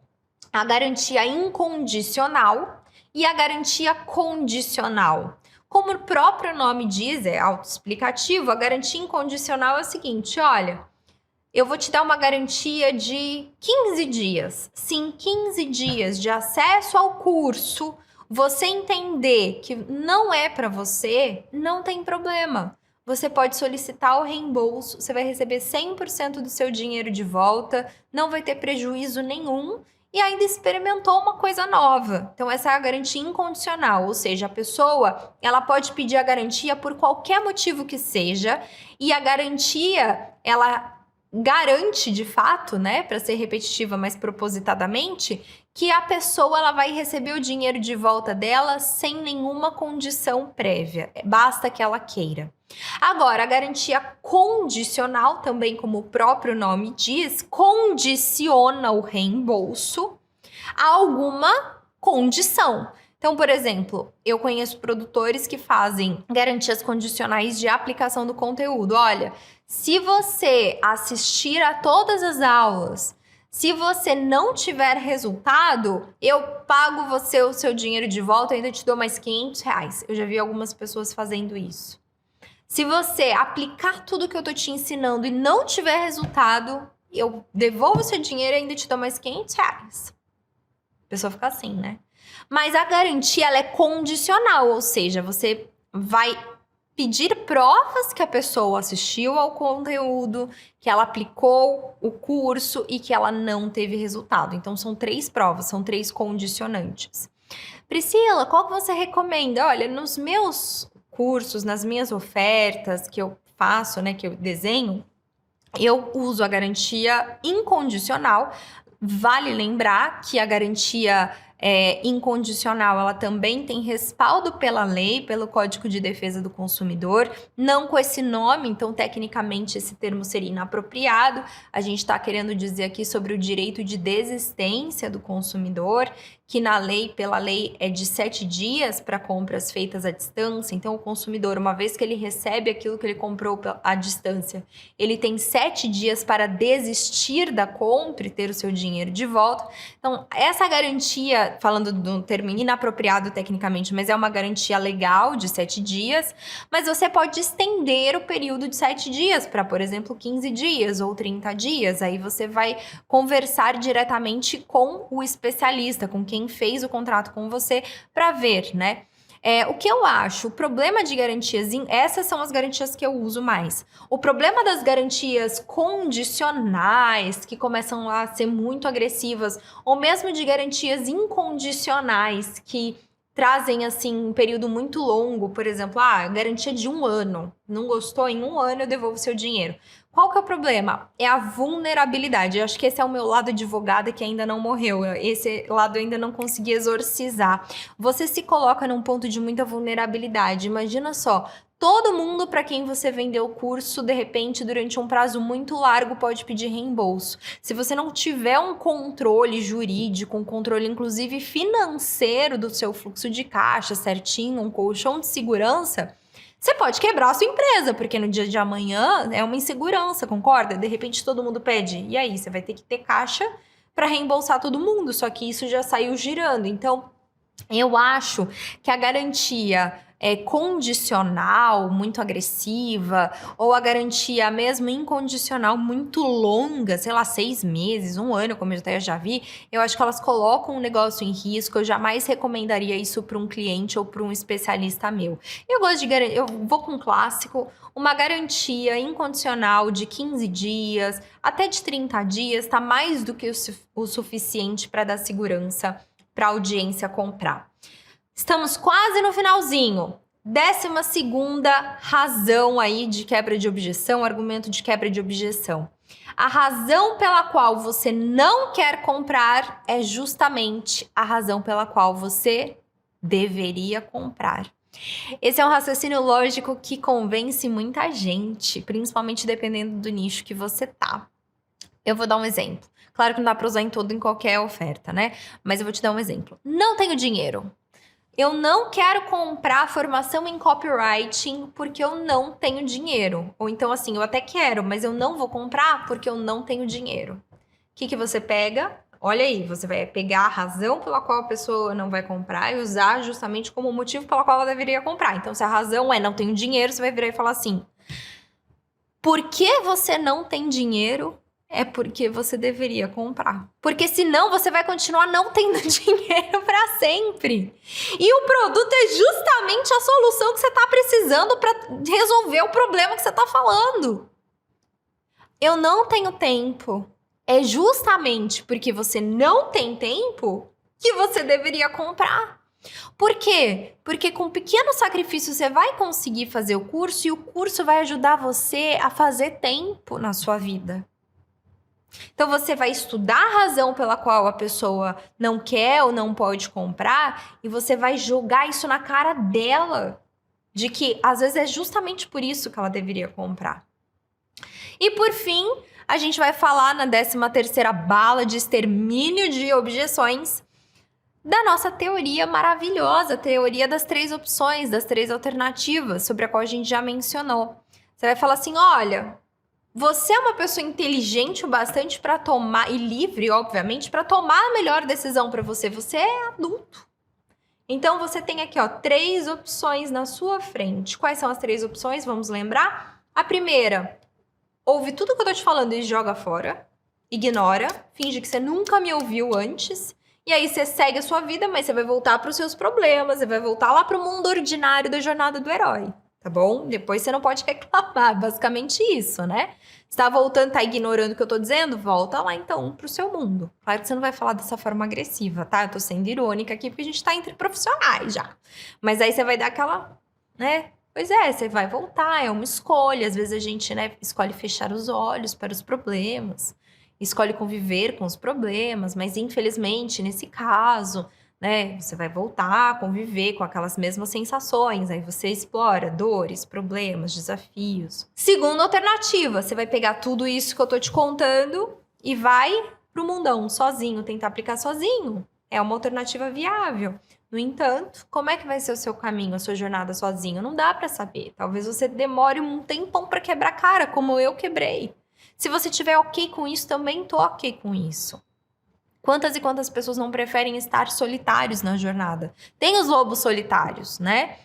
a garantia incondicional e a garantia condicional. Como o próprio nome diz, é autoexplicativo, a garantia incondicional é o seguinte: olha, eu vou te dar uma garantia de 15 dias. Se em 15 dias de acesso ao curso você entender que não é para você, não tem problema. Você pode solicitar o reembolso, você vai receber 100% do seu dinheiro de volta, não vai ter prejuízo nenhum e ainda experimentou uma coisa nova. Então essa é a garantia incondicional, ou seja, a pessoa ela pode pedir a garantia por qualquer motivo que seja e a garantia ela garante de fato, né, para ser repetitiva, mas propositadamente, que a pessoa ela vai receber o dinheiro de volta dela sem nenhuma condição prévia, basta que ela queira. Agora, a garantia condicional, também como o próprio nome diz, condiciona o reembolso a alguma condição. Então, por exemplo, eu conheço produtores que fazem garantias condicionais de aplicação do conteúdo. Olha, se você assistir a todas as aulas, se você não tiver resultado, eu pago você o seu dinheiro de volta e ainda te dou mais R$500. Eu já vi algumas pessoas fazendo isso. Se você aplicar tudo que eu tô te ensinando e não tiver resultado, eu devolvo o seu dinheiro e ainda te dou mais R$500. A pessoa fica assim, né? Mas a garantia ela é condicional, ou seja, você vai pedir provas que a pessoa assistiu ao conteúdo, que ela aplicou o curso e que ela não teve resultado. Então, são 3 provas, são 3 condicionantes. Priscila, qual que você recomenda? Olha, nos meus cursos, nas minhas ofertas que eu faço, né, que eu desenho, eu uso a garantia incondicional. Vale lembrar que a garantia incondicional, ela também tem respaldo pela lei, pelo Código de Defesa do Consumidor, não com esse nome, então tecnicamente esse termo seria inapropriado. A gente está querendo dizer aqui sobre o direito de desistência do consumidor, que na lei, pela lei, é de 7 dias para compras feitas à distância. Então, o consumidor, uma vez que ele recebe aquilo que ele comprou à distância, ele tem 7 dias para desistir da compra e ter o seu dinheiro de volta. Então, essa garantia, falando do termo inapropriado tecnicamente, mas é uma garantia legal de 7 dias, mas você pode estender o período de 7 dias para, por exemplo, 15 dias ou 30 dias. Aí você vai conversar diretamente com o especialista, com quem fez o contrato com você, para ver, né? O que eu acho, o problema de garantias, essas são as garantias que eu uso mais. O problema das garantias condicionais, que começam a ser muito agressivas, ou mesmo de garantias incondicionais, que trazem, assim, um período muito longo, por exemplo, garantia de 1 ano. Não gostou? Em 1 ano eu devolvo seu dinheiro. Qual que é o problema? É a vulnerabilidade. Eu acho que esse é o meu lado advogada que ainda não morreu. Esse lado eu ainda não consegui exorcizar. Você se coloca num ponto de muita vulnerabilidade. Imagina só, todo mundo para quem você vendeu o curso, de repente, durante um prazo muito largo, pode pedir reembolso. Se você não tiver um controle jurídico, um controle inclusive financeiro do seu fluxo de caixa certinho, um colchão de segurança, você pode quebrar a sua empresa, porque no dia de amanhã é uma insegurança, concorda? De repente todo mundo pede, e aí? Você vai ter que ter caixa para reembolsar todo mundo, só que isso já saiu girando. Então, eu acho que a garantia condicional, muito agressiva, ou a garantia mesmo incondicional muito longa, sei lá, 6 meses, 1 ano, como eu até já vi, eu acho que elas colocam o negócio em risco. Eu jamais recomendaria isso para um cliente ou para um especialista meu. Eu gosto de eu vou com um clássico, uma garantia incondicional de 15 dias, até de 30 dias, tá mais do que o suficiente para dar segurança para a audiência comprar. Estamos quase no finalzinho. 12ª razão aí de quebra de objeção, argumento de quebra de objeção. A razão pela qual você não quer comprar é justamente a razão pela qual você deveria comprar. Esse é um raciocínio lógico que convence muita gente, principalmente dependendo do nicho que você tá. Eu vou dar um exemplo. Claro que não dá para usar em qualquer oferta, né? Mas eu vou te dar um exemplo. Não tenho dinheiro. Eu não quero comprar formação em copywriting porque eu não tenho dinheiro. Ou então assim, eu até quero, mas eu não vou comprar porque eu não tenho dinheiro. O que você pega? Olha aí, você vai pegar a razão pela qual a pessoa não vai comprar e usar justamente como motivo pela qual ela deveria comprar. Então, se a razão é não tenho dinheiro, você vai virar e falar assim: por que você não tem dinheiro? É porque você deveria comprar. Porque senão você vai continuar não tendo dinheiro para sempre. E o produto é justamente a solução que você está precisando para resolver o problema que você está falando. Eu não tenho tempo. É justamente porque você não tem tempo que você deveria comprar. Por quê? Porque com pequeno sacrifício você vai conseguir fazer o curso e o curso vai ajudar você a fazer tempo na sua vida. Então, você vai estudar a razão pela qual a pessoa não quer ou não pode comprar e você vai jogar isso na cara dela, de que às vezes é justamente por isso que ela deveria comprar. E por fim, a gente vai falar na 13ª bala de extermínio de objeções da nossa teoria maravilhosa, teoria das 3 opções, das 3 alternativas, sobre a qual a gente já mencionou. Você vai falar assim, olha, você é uma pessoa inteligente o bastante para tomar, e livre, obviamente, para tomar a melhor decisão para você. Você é adulto. Então, você tem aqui, ó, 3 opções na sua frente. Quais são as 3 opções? Vamos lembrar? A primeira, ouve tudo que eu tô te falando e joga fora. Ignora, finge que você nunca me ouviu antes. E aí você segue a sua vida, mas você vai voltar para os seus problemas, você vai voltar lá para o mundo ordinário da jornada do herói. Tá bom? Depois você não pode reclamar, basicamente isso, né? Você tá voltando, tá ignorando o que eu tô dizendo? Volta lá, então, pro seu mundo. Claro que você não vai falar dessa forma agressiva, tá? Eu tô sendo irônica aqui, porque a gente tá entre profissionais já. Mas aí você vai dar aquela, né? Pois é, você vai voltar, é uma escolha. Às vezes a gente, né, escolhe fechar os olhos para os problemas, escolhe conviver com os problemas, mas infelizmente, nesse caso, né, você vai voltar a conviver com aquelas mesmas sensações, aí você explora dores, problemas, desafios. Segunda alternativa, você vai pegar tudo isso que eu tô te contando e vai pro mundão sozinho, tentar aplicar sozinho. É uma alternativa viável. No entanto, como é que vai ser o seu caminho, a sua jornada sozinho? Não dá para saber. Talvez você demore um tempão para quebrar a cara, como eu quebrei. Se você tiver ok com isso, também tô ok com isso. Quantas e quantas pessoas não preferem estar solitários na jornada? Tem os lobos solitários, né?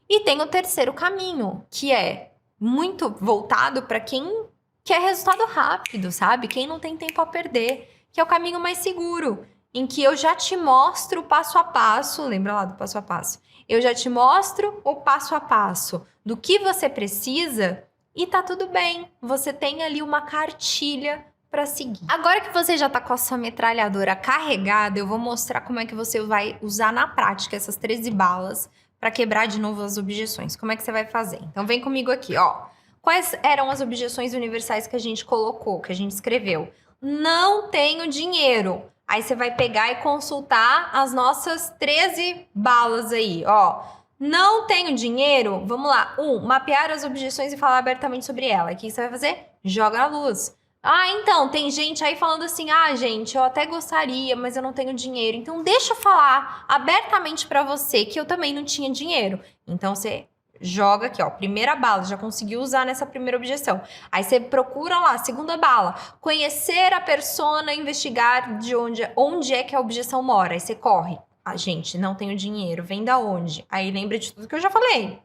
E tem o terceiro caminho, que é muito voltado para quem quer resultado rápido, sabe? Quem não tem tempo a perder, que é o caminho mais seguro, em que eu já te mostro o passo a passo, lembra lá do passo a passo? Eu já te mostro o passo a passo do que você precisa e tá tudo bem. Você tem ali uma cartilha para seguir. Agora que você já tá com a sua metralhadora carregada, eu vou mostrar como é que você vai usar na prática essas 13 balas para quebrar de novo as objeções. Como é que você vai fazer? Então vem comigo aqui, ó. Quais eram as objeções universais que a gente colocou, que a gente escreveu? Não tenho dinheiro. Aí você vai pegar e consultar as nossas 13 balas aí, ó. Não tenho dinheiro? Vamos lá. 1. Mapear as objeções e falar abertamente sobre ela. O que você vai fazer? Joga a luz. Ah, então, tem gente aí falando assim, gente, eu até gostaria, mas eu não tenho dinheiro. Então, deixa eu falar abertamente pra você que eu também não tinha dinheiro. Então, você joga aqui, ó, primeira bala, já conseguiu usar nessa primeira objeção. Aí você procura lá, segunda bala, conhecer a persona, investigar de onde é que a objeção mora. Aí você corre. Gente, não tenho dinheiro, vem da onde? Aí lembra de tudo que eu já falei.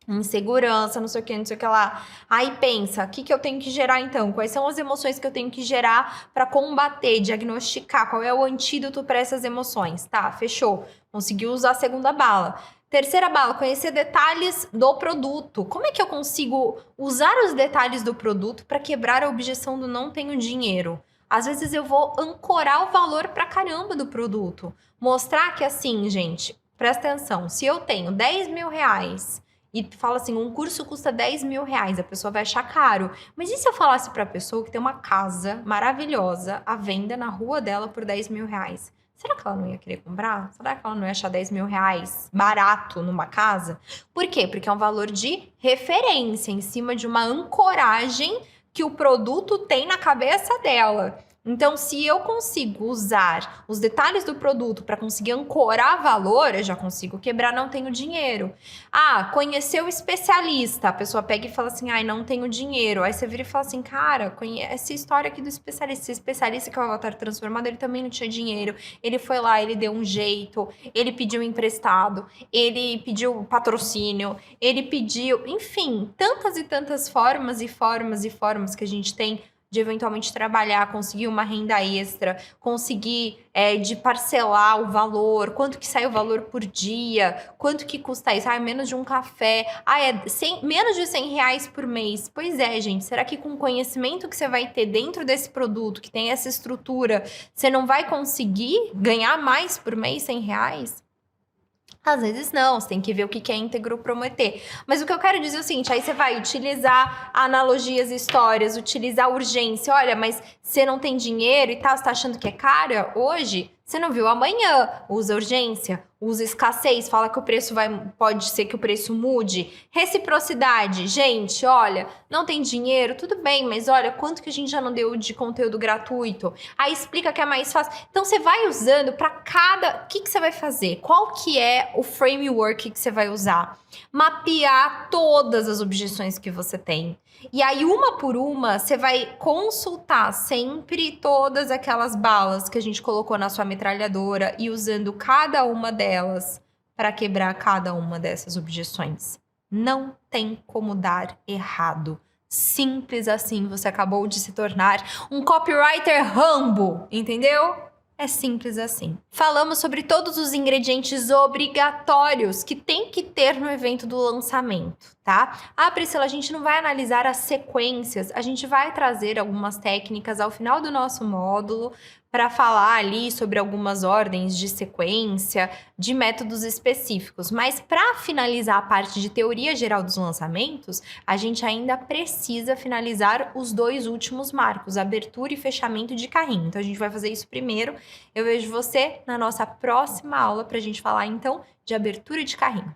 Insegurança, não sei o que lá. Aí pensa, o que eu tenho que gerar então? Quais são as emoções que eu tenho que gerar para combater, diagnosticar? Qual é o antídoto para essas emoções? Tá, fechou. Conseguiu usar a segunda bala. Terceira bala, conhecer detalhes do produto. Como é que eu consigo usar os detalhes do produto para quebrar a objeção do não tenho dinheiro? Às vezes eu vou ancorar o valor pra caramba do produto. Mostrar que assim, gente, presta atenção, se eu tenho 10 mil reais e fala assim, um curso custa 10 mil reais, a pessoa vai achar caro. Mas e se eu falasse pra pessoa que tem uma casa maravilhosa à venda na rua dela por 10 mil reais? Será que ela não ia querer comprar? Será que ela não ia achar 10 mil reais barato numa casa? Por quê? Porque é um valor de referência, em cima de uma ancoragem que o produto tem na cabeça dela. Então, se eu consigo usar os detalhes do produto para conseguir ancorar valor, eu já consigo quebrar, não tenho dinheiro. Ah, conheceu o especialista, a pessoa pega e fala assim, ai, não tenho dinheiro. Aí você vira e fala assim, cara, conhece a história aqui do especialista. Esse especialista que é o Avatar Transformado, ele também não tinha dinheiro. Ele foi lá, ele deu um jeito, ele pediu emprestado, ele pediu patrocínio, ele pediu, enfim, tantas e tantas formas e formas e formas que a gente tem de eventualmente trabalhar, conseguir uma renda extra, conseguir de parcelar o valor, quanto que sai o valor por dia, quanto que custa isso, menos de um café, menos de 100 reais por mês. Pois é, gente, será que com o conhecimento que você vai ter dentro desse produto, que tem essa estrutura, você não vai conseguir ganhar mais por mês 100 reais? Às vezes não, você tem que ver o que é íntegro prometer. Mas o que eu quero dizer é o seguinte, aí você vai utilizar analogias, histórias, utilizar urgência. Olha, mas você não tem dinheiro e tal, você tá achando que é cara hoje? Você não viu amanhã, usa urgência, usa escassez, fala que o preço pode ser que o preço mude. Reciprocidade, gente, olha, não tem dinheiro, tudo bem, mas olha, quanto que a gente já não deu de conteúdo gratuito? Aí explica que é mais fácil. Então você vai usando para cada... O que você vai fazer? Qual que é o framework que você vai usar? Mapear todas as objeções que você tem. E aí, uma por uma, você vai consultar sempre todas aquelas balas que a gente colocou na sua metralhadora e usando cada uma delas para quebrar cada uma dessas objeções. Não tem como dar errado. Simples assim, você acabou de se tornar um copywriter Rambo, entendeu? É simples assim. Falamos sobre todos os ingredientes obrigatórios que tem que ter no evento do lançamento, tá? Ah, Priscila, a gente não vai analisar as sequências, a gente vai trazer algumas técnicas ao final do nosso módulo para falar ali sobre algumas ordens de sequência, de métodos específicos. Mas para finalizar a parte de teoria geral dos lançamentos, a gente ainda precisa finalizar os 2 últimos marcos, abertura e fechamento de carrinho. Então a gente vai fazer isso primeiro. Eu vejo você na nossa próxima aula para a gente falar então de abertura de carrinho.